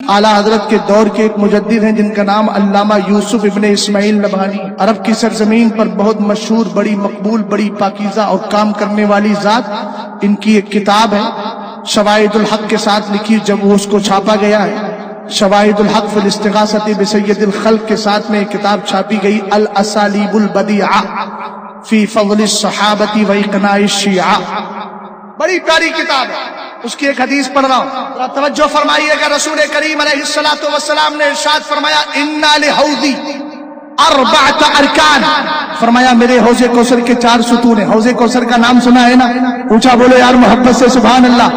आला हजरत के दौर के एक मुजद्दिद हैं जिनका नाम अल्लामा यूसुफ इब्ने इस्माइल नबहानी। अरब की सरजमीन पर बहुत मशहूर, बड़ी मकबूल, बड़ी पाकीज़ा और काम करने वाली जात। इनकी एक किताब है शवाहिदुल हक के साथ लिखी, जब वो उसको छापा गया है शवाहिदुल हक फिल इस्तिगासती बिसय्यदिल खल्क के साथ में एक किताब छापी गई, अल असालीबुल बदीआ फी फज़लिस सहाबती व इक़नाइश शिया। बड़ी प्यारी किताब है। उसकी एक हदीस पढ़ रहा हूं, तवज्जो फरमाइएगा। रसूल करीम अलैहिस्सलातु वस्सलाम ने इरशाद फरमाया, इन्ना लिहौज़ी अर्बअत अरकान। फरमाया मेरे हौज़े कौसर के 4 सुतून है। हौज़े कौसर का नाम सुना है ना? ऊंचा बोलो यार मोहब्बत से सुभान अल्लाह।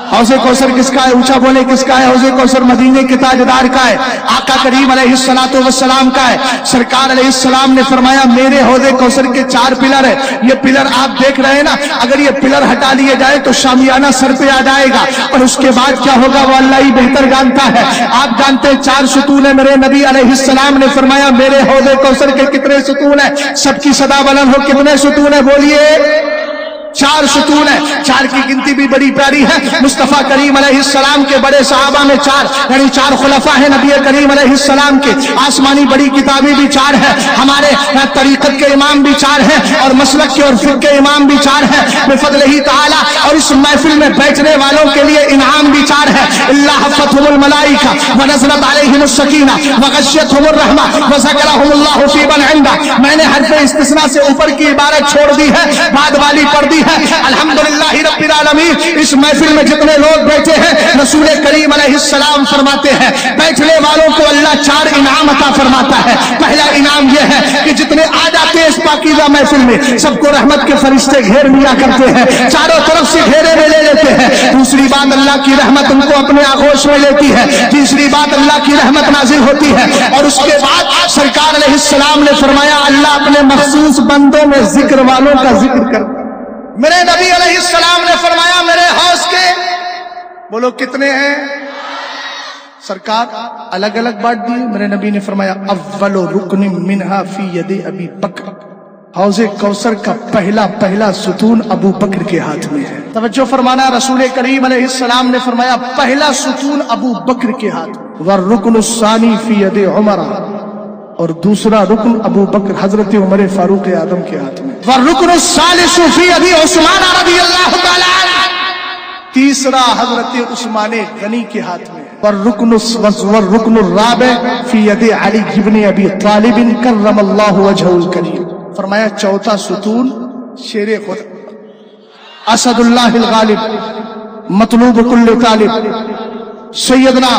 हौज़े कौसर किसका है? ऊंचा बोले किसका है? हौज़े कौसर मदीने के ताजदार का है, आका करीम अलैहिस्सलातु वस्सलाम का है। सरकार अलैहिस्सलाम ने फरमाया मेरे हौज़े कौसर के 4 पिलर है। ये पिलर आप देख रहे हैं ना, अगर ये पिलर हटा लिए जाए तो शामियाना सर पे आ जाएगा, और उसके बाद क्या होगा वो अल्लाह ही बेहतर जानता है। आप जानते हैं 4 सुतून है। मेरे नबी अलैहिस्सलाम ने फरमाया मेरे हौज़े कौसर के कितने सुतून है? सबकी सदा बुलंद हो, कितने सुतून है? बोलिए। 4 सुतून है। 4 की गिनती भी बड़ी प्यारी है। मुस्तफा करीम अलैहिस्सलाम के बड़े सहाबा में 4 यानी 4 खुलफा है नबी करीम अलैहिस्सलाम के। आसमानी बड़ी किताबें भी 4 है। हमारे तरीकत के इमाम भी 4 है, और मसलक के और फिक़्ह के इमाम भी 4 है बिफज़लिही ताला। और इस महफिल में बैठने वालों के लिए इनाम भी 4 है। इल्ला हफ़्फ़तहुमुल मलाइका व नज़लत अलैहिमुस सकीना व गश्शियतहुमुर रहमा व ज़करहुमुल्लाहु फ़ी मन इंदा। मैंने हर्फ़ इस्तिस्ना से ऊपर की इबारत छोड़ दी है, बाद वाली पढ़ दी है। अल्हम्दुलिल्लाहि रब्बिल आलमीन। इस महफिल में जितने लोग बैठे हैं रसूल करीम अलैहिस्सलाम फरमाते हैं बैठने वालों को अल्लाह 4 इनाम अता फरमाता है। पहला इनाम यह है कि जितने आ जाते हैं इस पाकीज़ा महफिल में सबको रहमत के फरिश्ते घेर लिया करते हैं, चारों तरफ से घेरे में ले लेते हैं। दूसरी बात अल्लाह की रहमत उनको अपने आगोश में लेती है। तीसरी बात अल्लाह की रहमत नाजिल होती है। और उसके बाद सरकार अलैहिस्सलाम ने फरमाया अल्लाह अपने मखसूस बंदों में जिक्र वालों का जिक्र कर। मेरे नबी अलैहिस्सलाम ने फरमाया मेरे हौज़ के बोलो कितने हैं? सरकार अलग अलग बांट दिए। मेरे नबी ने फरमाया अव्वलु रुकनिन मिनहा फी यदि अबी बकर। हौज़े कौसर का पहला सुतून अबू बकर के हाथ में है। तवज्जो फरमाना, रसूल करीम अलैहिस्सलाम ने फरमाया पहला सुतून अबू बकर के हाथ में। व रुकनुस्सानी फी यदि उमर, और दूसरा रुकन अबू बकर हजरत उमर फारूक आदम के हाथ में। व रुकनुस्सालिसु फी यदि उस्मान रज़ियल्लाहु तआला अन्हु, तीसरा हजरत उस्मान गनी के हाथ में। व रुकनुर्राबि फी यदि अली इब्न अबी तालिब कररमल्लाहु वजहुल करीम। फरमाया चौथा सुतून शेरे खुदा असदुल्लाहिल गालिब मतलूब कुल्ल तालिब सैयदना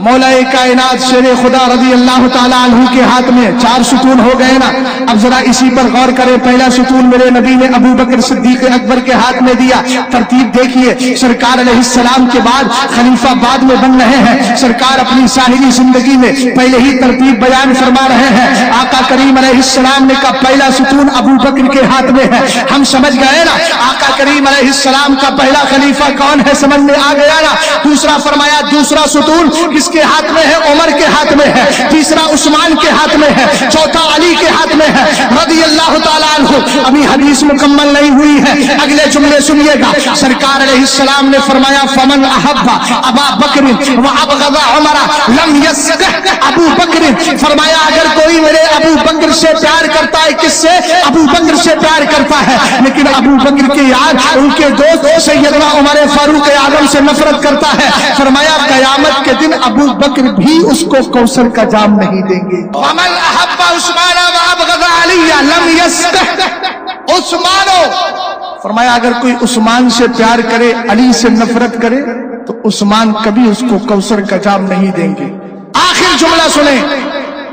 मौलाए कायनात शेरे खुदा रज़ी अल्लाह ताला अन्हु के हाथ में। 4 सुतून हो गए ना। अब जरा इसी पर गौर करें। पहला सुतून मेरे नबी ने अबू बकर सिद्दीक अकबर के हाथ में दिया। तरतीब देखिए, सरकार अलैहिस्सलाम के बाद खलीफा बाद में बन रहे हैं। सरकार अपनी साहिरी जिंदगी में पहले ही तरतीब बयान फरमा रहे हैं। आका करीम अलैहिस्सलाम ने कहा पहला सुतून अबू बकर के हाथ में है। हम समझ गए ना आका करीम अलैहिस्सलाम का पहला खलीफा कौन है, समझ में आ गया ना। दूसरा फरमाया दूसरा सुतून किसके हाथ में है? उमर के हाथ में है। तीसरा उस्मान के हाथ में है। चौथा अली के हाथ में है रज़ी अल्लाह ताला अन्हु। अभी हदीस मुकम्मल नहीं हुई है, अगले जुमले सुनिएगा। सरकार अलैहिस्सलाम ने फरमाया फमन अहब्बा अबा बकर व अबग़ज़ा उमर लम यस्क़ह अबू बकर। फरमाया अगर कोई मेरे अबू बकर से प्यार करता है, किससे? अबू बकर से प्यार करता है, लेकिन अबू बकर के यार उनके दोस्त सैयदना उमर फारूक आदम से नफरत करता है। फरमाया कयामत के दिन अबू बकर भी उसको कौसर का जाम नहीं देंगे। अमल अहब्बा उस्मान व अबग़ज़ा अली लम यस्क़ह उस्मानो। फरमाया अगर कोई उस्मान से प्यार करे, अली से नफरत करे, तो उस्मान कभी उसको कौसर का जाम नहीं देंगे। आखिर जुमला सुने,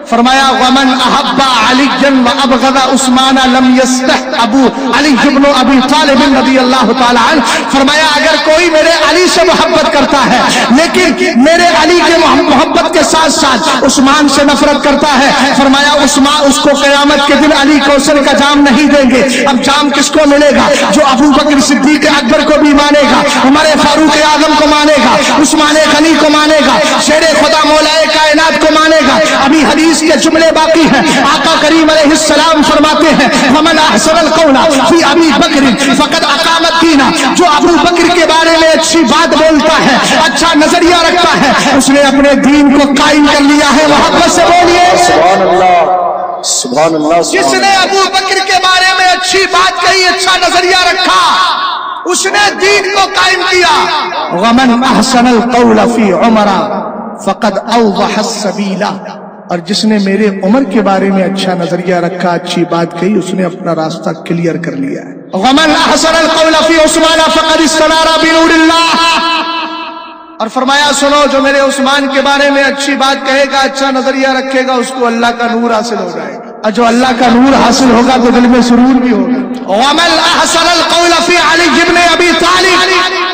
फरमाया वमन अहब्बा अलीयन व अबग़ज़ा उस्मान लम यस्क़ह अबू अली इब्न अबी तालिब रज़ियल्लाहु ताला अन्हु। फरमाया अगर कोई मेरे अली से मोहब्बत करता है लेकिन मेरे अली के मोहब्बत के साथ साथ उस्मान से नफरत करता है, फरमाया उस्मान उसको क़यामत के दिन अली कौसर का जाम नहीं देंगे। अब जाम किसको मिलेगा? जो अबू बकर सिद्दीक अकबर को भी मानेगा, उमर फारूक आजम को मानेगा, उस्मान गनी को मानेगा, शेरे खुदा मौलाए कायनात को मानेगा, ابھی حدیث کے جملے باقی ہیں. آقا کریم علیہ السلام فرماتے ہیں ومن احسن القول فی ابی بکر فقد اقام الدین. جو ابو بکر کے بارے میں اچھی بات بولتا ہے, اچھا نظریہ رکھتا ہے, اس نے اپنے دین کو قائم کر لیا ہے. محبت سے بولیے سبحان اللہ, سبحان اللہ. جس نے ابو بکر کے بارے میں اچھی بات کہی, اچھا نظریہ رکھا, اس نے دین کو قائم کیا. ومن احسن القول فی عمر فقد اوضح السبیل. اور جس نے میرے عمر کے بارے میں اچھا نظریہ رکھا, اچھی بات کہی, اس نے اپنا راستہ کلیئر کر لیا ہے. ومن احسن القول فی عثمان فقد استنار بنور اللہ. اور فرمایا سنو, جو میرے عثمان کے بارے میں اچھی بات کہے گا, اچھا نظریہ رکھے گا, اس کو اللہ کا نور حاصل ہو جائے گا. اور جو اللہ کا نور حاصل ہوگا تو دل میں سرور بھی ہوگا. ومن احسن القول فی علی ابن ابی طالب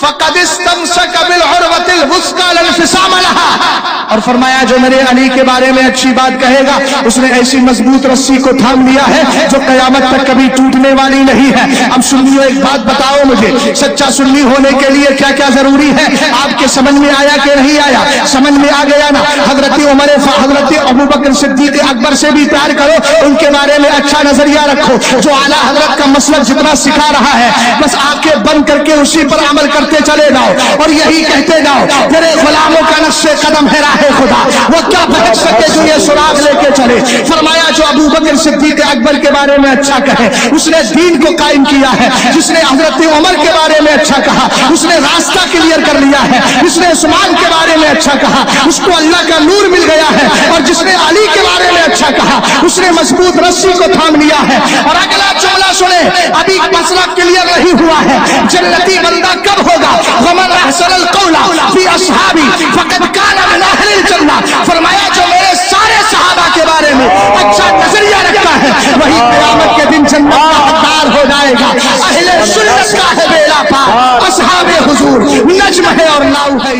فقد استمسک بالعروۃ الوثقی لا انفصام لها. اور فرمایا جو میرے علی کے بارے میں اچھی بات کہے گا, اس نے ایسی مضبوط رسی کو تھام لیا ہے جو قیامت تک کبھی ٹوٹنے والی نہیں ہے. اب سنیو, ایک بات بتاؤ مجھے, سچا سنی ہونے کے لیے کیا کیا ضروری ہے؟ آپ کے سمجھ میں آیا کہ نہیں آیا؟ سمجھ میں آ گیا نا. حضرت عمر, حضرت ابوبکر صدیق اکبر سے بھی پیار کرو, ان کے بارے میں اچھا نظریہ رکھو. جو اعلیٰ حضرت کا مسلک جتنا سکھا رہا ہے, بس آنکھیں بند کر کے اسی پر عمل کرتے چلے جاؤ اور یہی کہتے جاؤ تیرے غلاموں کا نقش قدم ہے راہ خدا, وہ کیا بھٹک سکے جو یہ سراغ لے کے چلے. فرمایا جو ابو بکر صدیق اکبر کے بارے میں اچھا کہے, اس نے دین کو قائم کیا ہے. جس نے حضرت عمر کے بارے میں اچھا کہا, اس نے راستہ کلیئر کر لیا ہے. جس نے عثمان کے بارے میں اچھا کہا, اس کو اللہ کا نور مل گیا ہے. اور جس نے علی کے بارے میں اچھا کہا, اس نے مضبوط رسی کو تھام لیا ہے. اور اگلا جملہ سنے, ابھی مسئلہ کلیئر نہیں ہوا ہے. جنتی بندہ کب ہوگا؟ ومن احسن القول فی اصحابی فقد کان من اہل الجنہ. فرمایا جو میرے سارے صحابہ کے بارے میں اچھا نظریہ رکھتا ہے, وہی قیامت کے دن جنت کا حقدار ہو جائے گا. اہل سنت کا ہے بیڑا پار, اصحاب حضور نجم ہے اور ناؤ ہے.